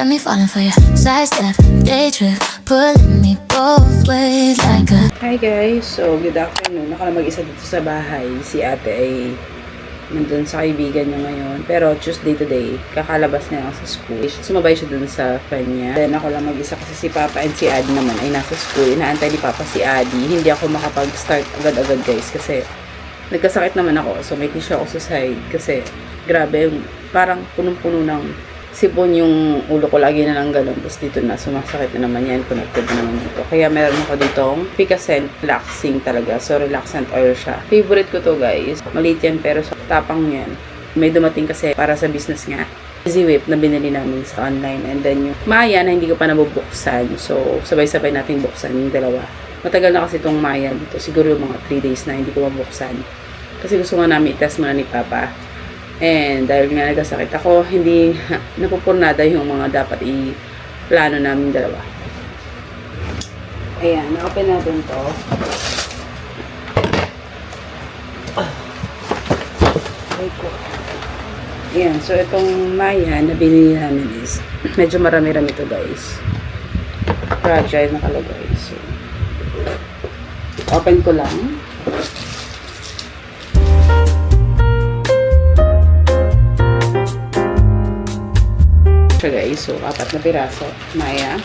got me falling for you. Sidestep, day trip, pulling me both ways like a. Hi guys, so good afternoon. Ako na mag-isa dito sa bahay. Si ate ay nandun sa kaibigan niya ngayon. Pero Tuesday today, kakalabas niya lang sa school. Sumabay siya dun sa friend niya. Then ako lang mag-isa kasi si Papa and si Adi naman ay nasa school. Inaantay ni Papa si Adi. Hindi ako makapag-start agad-agad guys kasi nagkasakit naman ako. So may tissue ako sa side kasi grabe yung parang punong-puno ng sipon yung ulo ko, lagi na lang galon. Tapos dito na, sumasakit na naman yan. Connected na naman dito. Kaya meron ako ditong Picascent relaxing talaga. So, relaxant oil siya. Favorite ko to guys. Maliit yan pero sa tapang yan. May dumating kasi para sa business nga. Easy Whip na binili namin sa online. And then yung Maya na hindi ko pa nabubuksan. So, sabay-sabay natin buksan yung dalawa. Matagal na kasi itong Maya dito. Siguro yung mga 3 days na hindi ko mabuksan. Kasi gusto nga namin i-test muna ni Papa. And dahil nga nagkasakit ako, hindi napupurnada yung mga dapat i-plano namin dalawa. Ayan, na-open natin to. Ayan, so itong Maya na binili namin is medyo marami-rami to guys. Fragile nakalagay. So, open ko lang. Guys, so 4 na piraso Maya.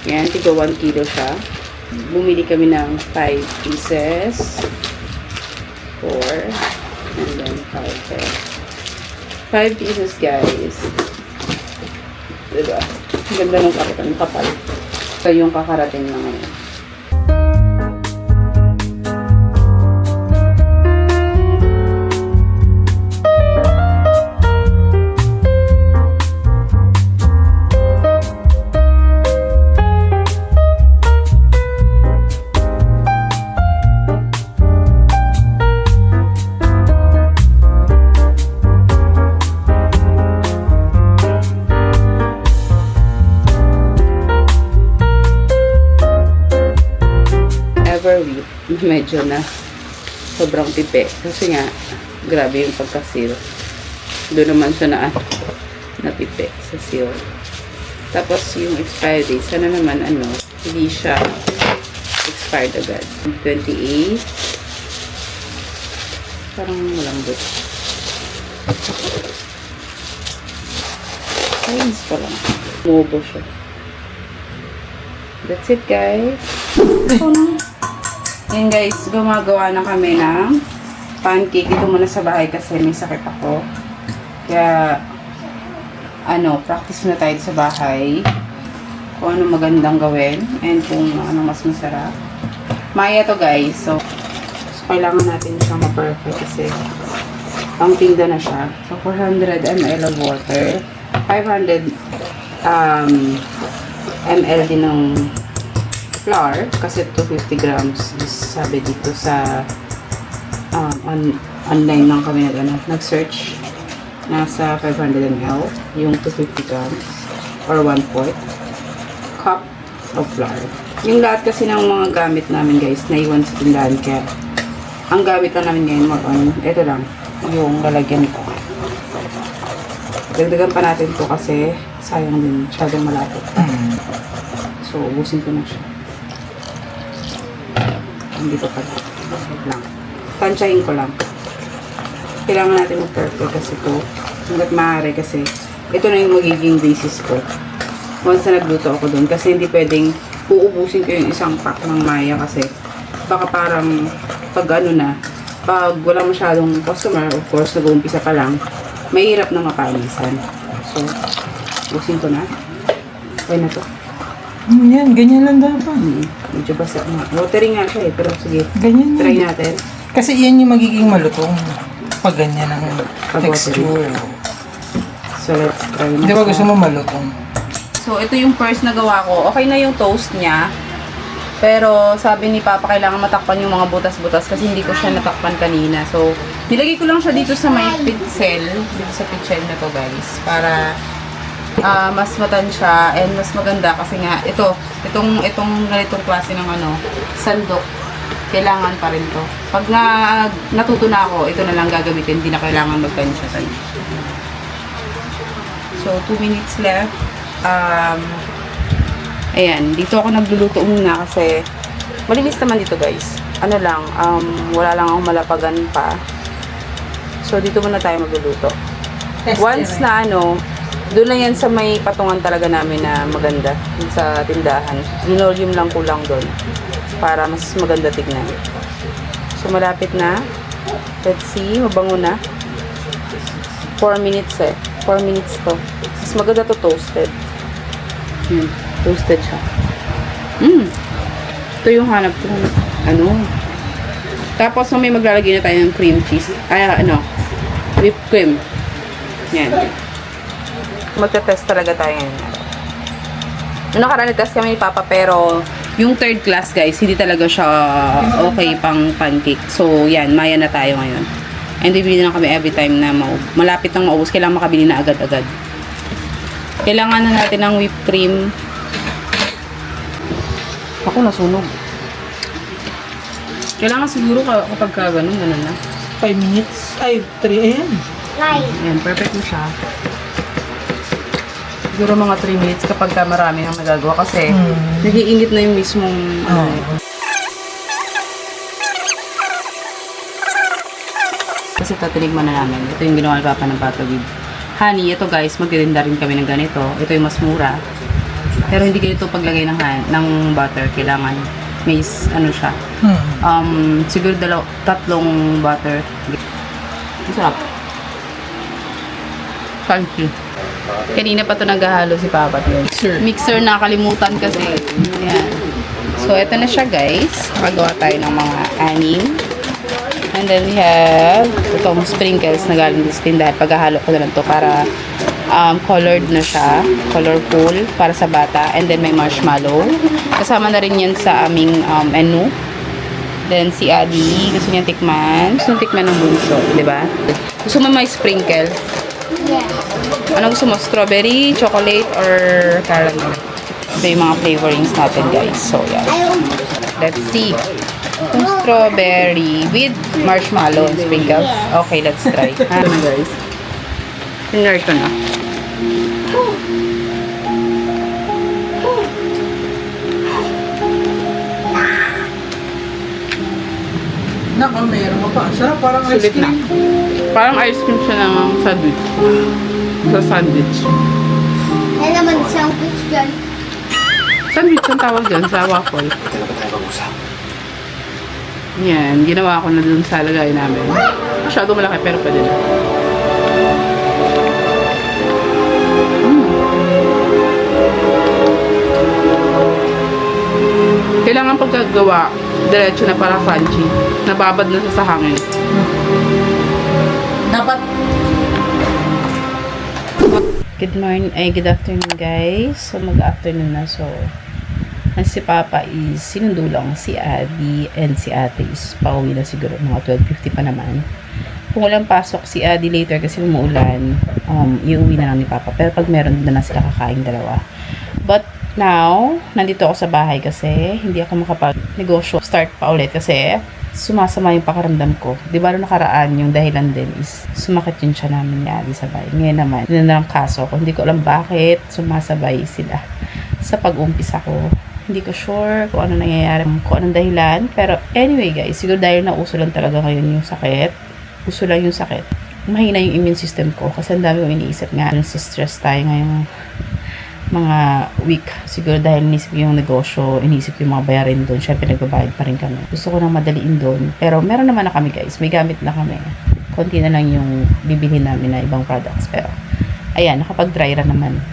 Yan, tigo 1 kilo siya. Bumili kami ng 5 pieces, 4 and then 5 pieces guys, diba? Ang ganda ng karton, kapal. So yung kakarating na ngayon. Medyo na sobrang pipe kasi nga grabe yung pagka-seal. Doon naman siya na pipe sa seal. Tapos yung expired date sana naman hindi siya expired agad. 28 parang malambot. Ayos pa lang. Mubo siya. That's it guys. Yan guys, gumagawa na kami ng pancake. Ito muna sa bahay kasi may sakit ako. Kaya, practice muna tayo sa bahay. Kung ano magandang gawin. And kung ano mas masarap. Maya to guys. So kailangan natin siyang ma-perfect kasi ang tinda na siya. So, 400 ml of water. 500 ml din ng flour kasi 250 grams sabi dito sa online lang kami nag-search. Nasa 500 ml yung 250 grams or 1/4 cup of flour. Yung lahat kasi ng mga gamit namin guys naiwan sa tindahan kaya ang gamit lang namin ngayon more on ito lang yung lalagyan ko. Dagdagan pa natin to kasi sayang din masyadong malapot. So ubusin ko na siya. Dito pala lang. Tansyahin ko lang. Kailangan natin mag-perfect kasi ito. Hanggat maaari kasi ito na yung magiging basis ko. Once na nagluto ako dun. Kasi hindi pwedeng uubusin ko yung isang pack ng Maya kasi baka parang pag pag wala masyadong customer, of course, nag-uumpisa pa lang, mahirap na mapanisan. So, ubusin ko na. Okay na to. Yan, ganyan lang dapat. Medyo basa nga. Watery nga siya pero sige. Ganyan Try yan. natin. Kasi yan yung magiging malutong pag ganyan ang texture. So, let's try na. Di ba gusto mo malutong? So, ito yung first na gawa ko. Okay na yung toast niya. Pero, sabi ni Papa, kailangan matakpan yung mga butas-butas kasi hindi ko siya natakpan kanina. So, nilagay ko lang siya dito sa may pitzel. Dito sa pitzel na to guys. Para mas matansya and mas maganda kasi nga itong ganitong klase ng sandok kailangan pa rin to. Pag natuto na ako, ito na lang gagamitin, hindi na kailangan magtansya. So 2 minutes left. Ayan, dito ako nagluluto muna kasi malinis naman dito guys. Ano lang, wala lang akong malapagan pa. So, dito muna tayo magluluto. Once na doon lang yan sa may patungan talaga namin na maganda. Sa tindahan. Linoleum lang kulang doon. Para mas maganda tignan. So, malapit na. Let's see, mabango na. 4 minutes 4 minutes to. Mas maganda to toasted. Toasted siya. Ito yung hanap ko. Tapos may maglalagay na tayo ng cream cheese. Whipped cream. Yan. Magte-test talaga tayo yan. Noong nakaraan test kami ni Papa, pero yung third class guys, hindi talaga siya okay pang pancake. So yan, maya na tayo ngayon. And bibili na kami every time na malapit nang maubos. Kailangan makabili na agad-agad. Kailangan na natin ng whipped cream. Ako nasunog. Kailangan siguro kapag ganun na. 5 minutes. Ay, 3. Ayan. Ayan, perfect na siya. Siguro mga 3 minutes kapag marami ang nagagawa kasi nag-iinit na yung mismong Kasi tatinigman na namin. Ito yung ginawa ni Papa ng bata with honey. Ito guys, magtitinda rin kami ng ganito. Ito yung mas mura. Pero hindi ganito paglagay ng butter. Kailangan may siya. Siguro 3 butter. Masarap. Crunchy. Kanina pa ito naghahalo si Papa. Mixer nakalimutan kasi. Ayan. So, ito na siya guys. Nakagawa tayo ng mga 6. And then we have itong sprinkles na galing sa tindahan. Paghahalo ko na lang ito para colored na siya. Colorful para sa bata. And then may marshmallow. Kasama na rin yan sa aming menu. Then si Adi, gusto niya tikman. Gusto niya tikman ng bunso, di ba? Gusto mo may sprinkles? Yeah. Ano gusto mo? Strawberry, chocolate, or caramel? Ito yung mga flavorings natin guys. So yeah. Let's see. Yung strawberry with marshmallow and sprinkles. Okay, let's try. Guys. Tinry ko na. Meron mo pa. Sarap, parang ice Sulit na. cream. Parang ice cream siya ng sandwich. Sa sandwich. May naman sandwich dyan. Sandwich ang tawag dyan sa waffle. Yan, ginawa ko na dun sa lagay namin. Masyado malaki pero pwede na. Kailangan pagkagawa, diretso na para crunchy. Nababad na sa hangin. Dapat. Good afternoon guys. So mag-afternoon na. So si Papa is sinundo lang si Adi and si Ate is pauwi na siguro mga 12:50 pa naman. Kung walang pasok si Adi later kasi umuulan, iuwi na lang ni Papa. Pero pag meron na sila kakain dalawa. But now, nandito ako sa bahay kasi hindi ako makapag-negosyo. Start pa ulit kasi sumasama yung pakaramdam ko. Di ba nakaraan yung dahilan din is sumakit yung tiyan namin ni Adi sa bahay. Ngayon naman, yun na lang kaso ko. Hindi ko alam bakit sumasabay sila sa pag-umpisa ko. Hindi ko sure kung ano nangyayari, kung anong dahilan. Pero anyway guys, siguro dahil nauso lang talaga ngayon yung sakit. Uso lang yung sakit. Mahina yung immune system ko kasi ang dami kong iniisip nga. Stress tayo ngayong mga week. Siguro dahil inisip yung negosyo, inisip yung mga bayarin doon. Syempre nagbabayad pa rin kami. Gusto ko nang madaliin doon. Pero meron naman na kami guys. May gamit na kami. Konti na lang yung bibilhin namin na ibang products. Pero ayan, nakapag-dry run naman.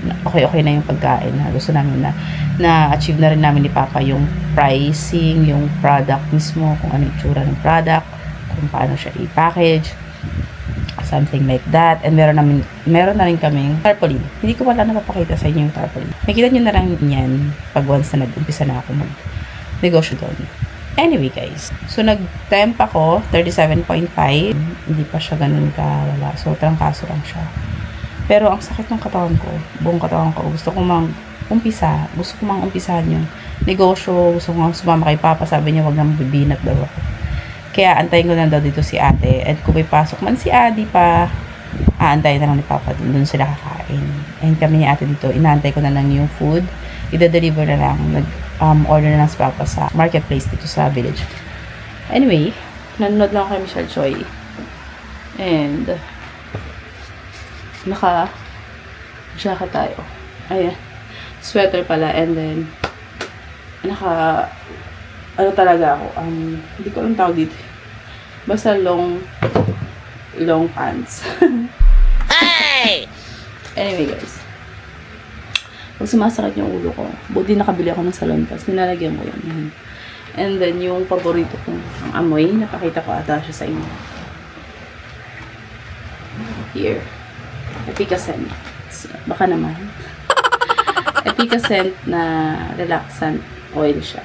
Okay na yung pagkain na gusto namin na-achieve na rin namin ni Papa yung pricing, yung product mismo, kung ano yung tsura ng product, kung paano siya i-package, something like that. And meron na rin kaming tarpaulin. Hindi ko wala napapakita sa inyo yung tarpaulin. Nakita nyo na lang yan pag once na nag-umpisa na ako mag-negosyo doon. Anyway guys, so nag-temp ako 37.5. Hindi pa siya ganun kalala. So trangkaso lang siya. Pero ang sakit ng katawan ko, buong katawan ko, gusto ko mang umpisahan yung negosyo, gusto ko sumama kay Papa, sabi niya wag nang bibinat daw ako. Kaya antayin ko na daw dito si Ate, at kung may pasok man si Adi pa, aantayin na lang ni Papa, dun sila kakain. kakain. And kami ni ate dito, inaantay ko na lang yung food. Ida-deliver na lang. Order na lang si Papa sa marketplace dito sa village. Anyway, nanonood lang ako kay Michelle Choi. And, naka-jacket tayo. Ayan. Sweater pala. And then, ano talaga ako, hindi ko alam tawag dito. Basta long pants. Hey! Anyway guys, pag sumasakit yung ulo ko, buti nakabili ako ng salon pass, nilalagyan ko yan. And then yung paborito kong amoy, napakita ko ata siya sa inyo. Here. Epicacent. Baka naman. Epicacent na relaxant oil siya.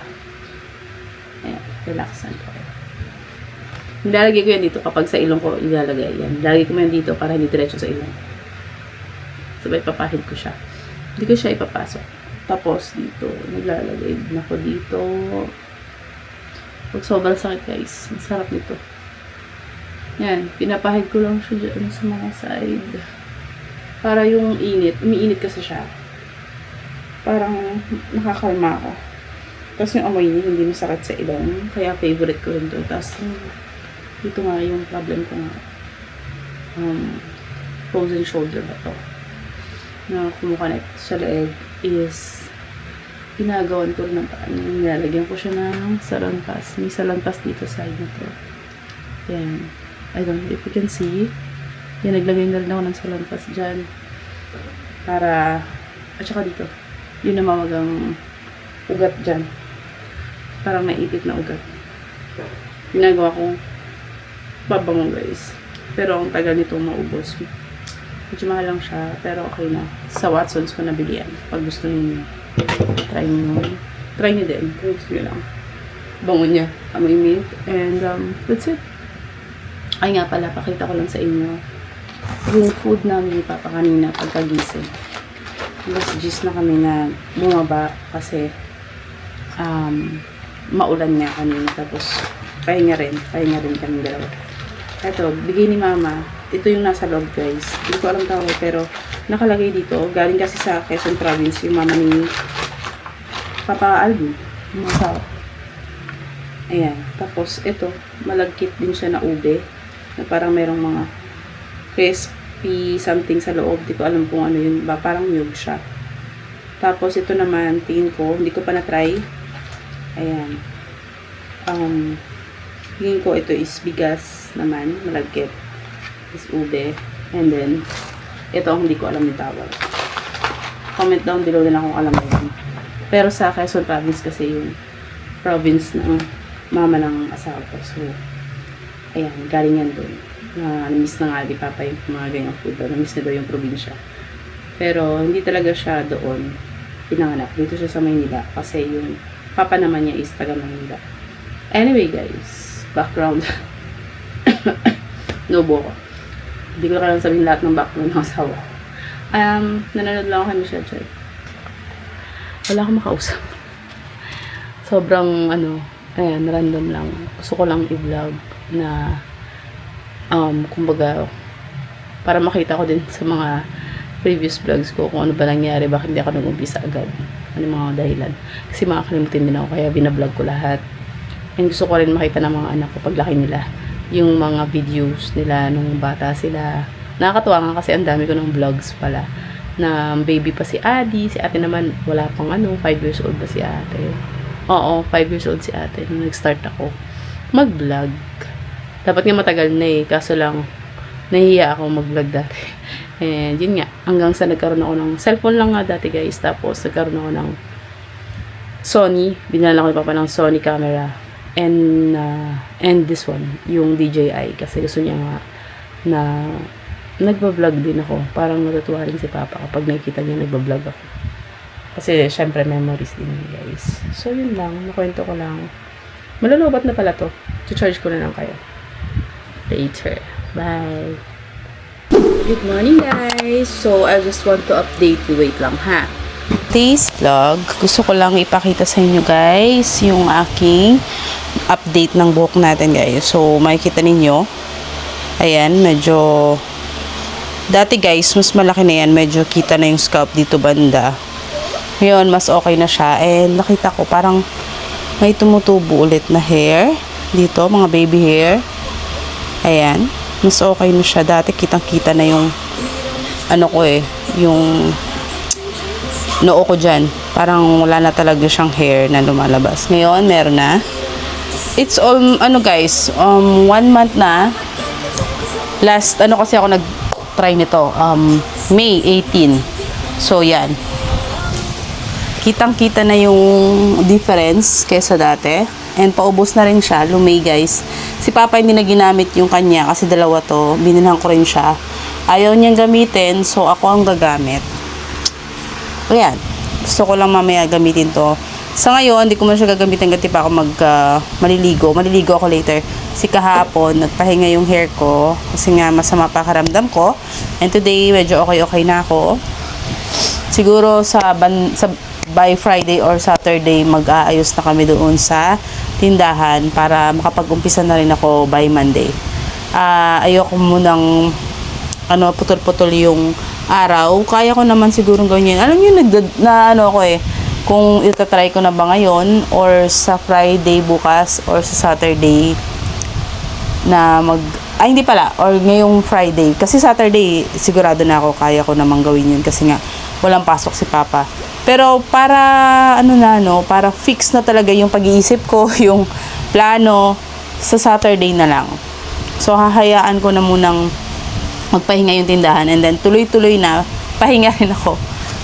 Ayan, relaxant oil. Nilalagay ko yan dito kapag sa ilong ko ilalagay yan. Nilalagay ko yan dito para hindi diretso sa ilong. Sabay papahid ko siya. Hindi ko siya ipapasok. Tapos dito, naglalagay din ako dito. Pag sobrang sakit guys, masarap nito. Yan, pinapahid ko lang siya dyan sa mga side. Para yung init, umiinit kasi siya. Parang nakakalma ako. Tapos yung amoy niya, hindi masakit sa ilong. Kaya favorite ko rin to. Tapos dito nga yung problem ko nga. Frozen shoulder ba to? Na kumukonect sa leeg is ginagawan ko rin ng paan. Nilalagyan ko siya ng salanpas. May salanpas dito side na to. Yan. I don't know if you can see. Yan, naglagay na rin ako ng salanpas dyan. Para, at saka dito. Yun na mamagang ugat dyan. Parang naipit na ugat. Ginagawa ko babango guys. Pero ang tagal nito maubos. Medyo mahal lang siya. Pero okay na. Sa Watsons ko nabili yan. Pag gusto ninyo. Try nyo. Try nyo din. Kung gusto nyo lang. Bango niya. Amoy mint. And that's it. Ay nga pala, pakita ko lang sa inyo yung food namin ni Papa kanina pagkagising. Alas 10 na kami na bumaba kasi maulan nga kanina. Tapos pahinga rin kami dalawa. Ito, bigay ni Mama. Ito yung nasa loob guys. Hindi ko alam tawag pero nakalagay dito. Galing kasi sa Quezon Province yung mama ni Papa Alvin. Masaw. Ayan. Tapos ito, malagkit din siya na ube. Na parang merong mga crispy something sa loob. Di ko alam kung ano yun ba. Parang nyug siya. Tapos ito naman, tingin ko, hindi ko pa na-try. Ayan. Tingin ko ito is bigas naman. Malagkit. Is ube. And then, ito ang hindi ko alam yung tawag. Comment down below din kung alam mo yun. Pero sa Quezon Province kasi yung province ng mama ng asawa ko. So, ayan, galing yan doon. Na-miss na nga di Papa yung mga ganyang food doon. Na-miss na daw yung probinsya. Pero, hindi talaga siya doon pinanganak. Dito siya sa Maynila. Kasi yung papa naman niya is taga Maynila. Anyway, guys. Background. Nubo ko. Hindi ko kailangan sabihin lahat ng background ng asawa. Nanonood lang ako kay Michelle Choi. Wala akong makausap. Sobrang, ayan, random lang. Gusto ko lang i-vlog na kumbaga para makita ko din sa mga previous vlogs ko kung ano ba nangyari, bakit hindi ako nag-umpisa agad, ano yung mga dahilan, kasi makakalimutin din ako kaya binablog ko lahat. And gusto ko rin makita ng mga anak ko paglaki nila yung mga videos nila nung bata sila. Nakakatuwa nga kasi ang dami ko ng vlogs pala na baby pa si Adi, si ate naman wala pang 5 years old ba si ate. Oo, 5 years old si ate nung nag-start ako mag-vlog. Dapat nga matagal na kaso lang nahihiya ako mag-vlog dati. And yun nga, hanggang sa nagkaroon ako ng cellphone lang nga dati guys, tapos nagkaroon ako ng Sony, binala ko ni Papa ng Sony camera, and this one, yung DJI, kasi gusto niya nga na nagba-vlog din ako. Parang natutuwa rin si Papa kapag nakikita niya nagba-vlog ako. Kasi syempre memories din guys. So yun lang, nakwento ko lang. Malulubat na pala to. To-charge ko na lang kayo later. Bye! Good morning guys! So, I just want to update you. Wait lang ha. Today's vlog, gusto ko lang ipakita sa inyo guys yung aking update ng buhok natin guys. So, makikita ninyo. Ayan, medyo Dati guys, mas malaki na yan. Medyo kita na yung scalp dito banda. Ngayon, mas okay na siya. And nakita ko, parang may tumutubo ulit na hair. Dito, mga baby hair. Ayan. Mas okay na siya. Dati kitang-kita na yung yung noo ko dyan. Parang wala na talaga siyang hair na lumalabas. Ngayon, meron na. It's all, guys, 1 month na. Last, kasi ako nag-try nito. May 18. So, yan. Kitang-kita na yung difference kesa dati. And paubos na rin siya. Lumay, guys. Si Papa hindi na ginamit yung kanya kasi dalawa to. Binilhan ko rin siya. Ayaw niyang gamitin, so ako ang gagamit. Ayan. Gusto ko lang mamaya gamitin to. Sa ngayon, hindi ko man siya gagamitin kasi pa ako maliligo. Maliligo ako later. Kasi kahapon, nagpahinga yung hair ko. Kasi nga, masama pa karamdam ko. And today, medyo okay na ako. Siguro by Friday or Saturday, mag-aayos na kami doon sa tindahan para makapag-umpisa na rin ako by Monday. Ayoko munang putol-putol yung araw. Kaya ko naman siguro gawin yun. Alam nyo, kung itatry ko na ba ngayon or sa Friday bukas or sa Saturday na hindi pala, or ngayong Friday. Kasi Saturday, sigurado na ako kaya ko namang gawin yun kasi nga walang pasok si Papa. Pero para para fix na talaga yung pag-iisip ko, yung plano sa Saturday na lang. So hahayaan ko na munang magpahinga yung tindahan and then tuloy-tuloy na pahinga rin ako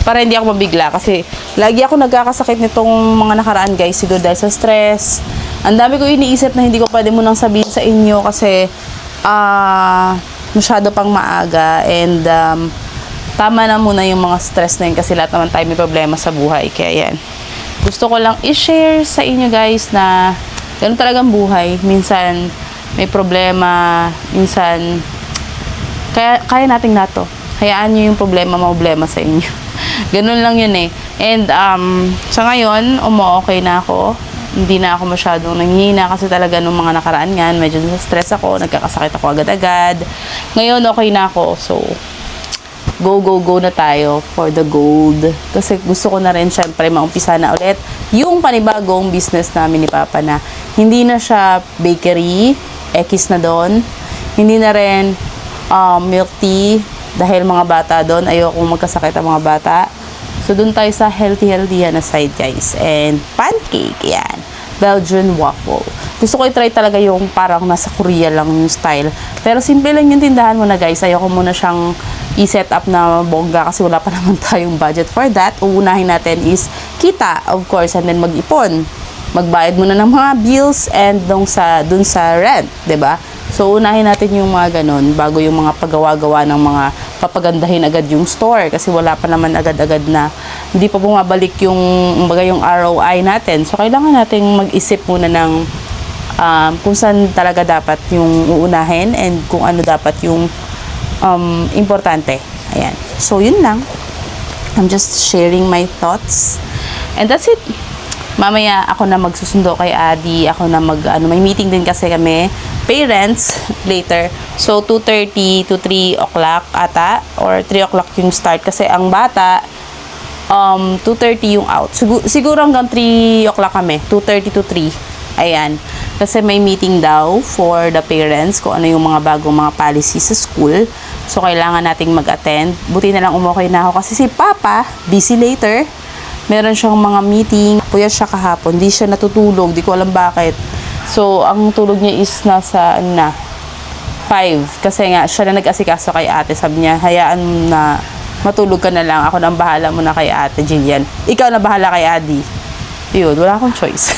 para hindi ako mabigla kasi lagi ako nagkakasakit nitong mga nakaraan guys, siguro dahil sa stress. Ang dami ko iniisip na hindi ko pwede munang sabihin sa inyo kasi masyado pang maaga and tama na muna yung mga stress na yun kasi lahat naman tayo may problema sa buhay. Kaya yan, gusto ko lang i-share sa inyo guys na ganun talagang buhay. Minsan may problema, minsan kaya nating nato. Hayaan nyo yung problema sa inyo. Ganun lang yun eh. And sa ngayon, okay na ako. Hindi na ako masyadong nanghihina kasi talaga nung mga nakaraan nga, medyo stress ako, nagkakasakit ako agad-agad. Ngayon, okay na ako. So, go na tayo for the gold. Kasi gusto ko na rin syempre maumpisa na ulit yung panibagong business namin ni Papa na hindi na siya bakery, ekis na doon. Hindi na rin milk tea dahil mga bata doon, ayoko magkasakit ang mga bata. So, doon tayo sa healthy na side, guys. And pancake, yan. Belgian waffle. Gusto ko i-try talaga yung parang nasa Korea lang yung style. Pero simple lang yung tindahan mo na, guys. Ayoko muna siyang i-set up na bongga kasi wala pa naman tayong budget for that. Uunahin natin is kita, of course, and then mag-ipon. Magbayad muna ng mga bills and dun sa rent, 'di ba? So, unahin natin yung mga ganun bago yung mga paggawa-gawa ng mga papagandahin agad yung store kasi wala pa naman agad-agad na hindi pa bumabalik yung ROI natin. So, kailangan nating mag-isip muna ng kung saan talaga dapat yung uunahin and kung ano dapat yung importante. Ayan. So, yun lang. I'm just sharing my thoughts. And that's it. Mamaya ako na magsusundo kay Adi. Ako na may meeting din kasi kami. Parents, later. So, 2:30 to 3 o'clock ata. Or 3 o'clock yung start. Kasi ang bata, 2:30 yung out. Siguro hanggang 3 o'clock kami. 2:30 to 3. Ayan. Kasi may meeting daw for the parents kung ano yung mga bagong mga policy sa school. So, kailangan nating mag-attend. Buti na lang umukay na ako kasi si Papa, busy later. Meron siyang mga meeting. Puyat siya kahapon. Di siya natutulog. Di ko alam bakit. So, ang tulog niya is nasa 5. Kasi nga, siya na nag-asikaso kay ate. Sabi niya, hayaan na matulog ka na lang. Ako nang bahala mo na kay ate, Jillian. Ikaw na bahala kay Adi. Yun, wala akong choice.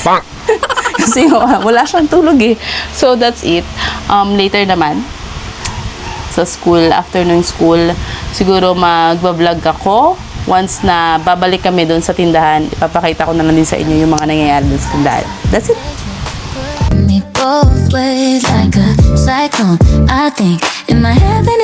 Kasi wala siyang tulog eh. So, that's it. Later naman, sa school, afternoon school, siguro magbablog ako. Once na babalik kami doon sa tindahan, ipapakita ko na lang din sa inyo yung mga nangyayari doon sa tindahan. That's it. Me both ways like a cyclone. I think it might happen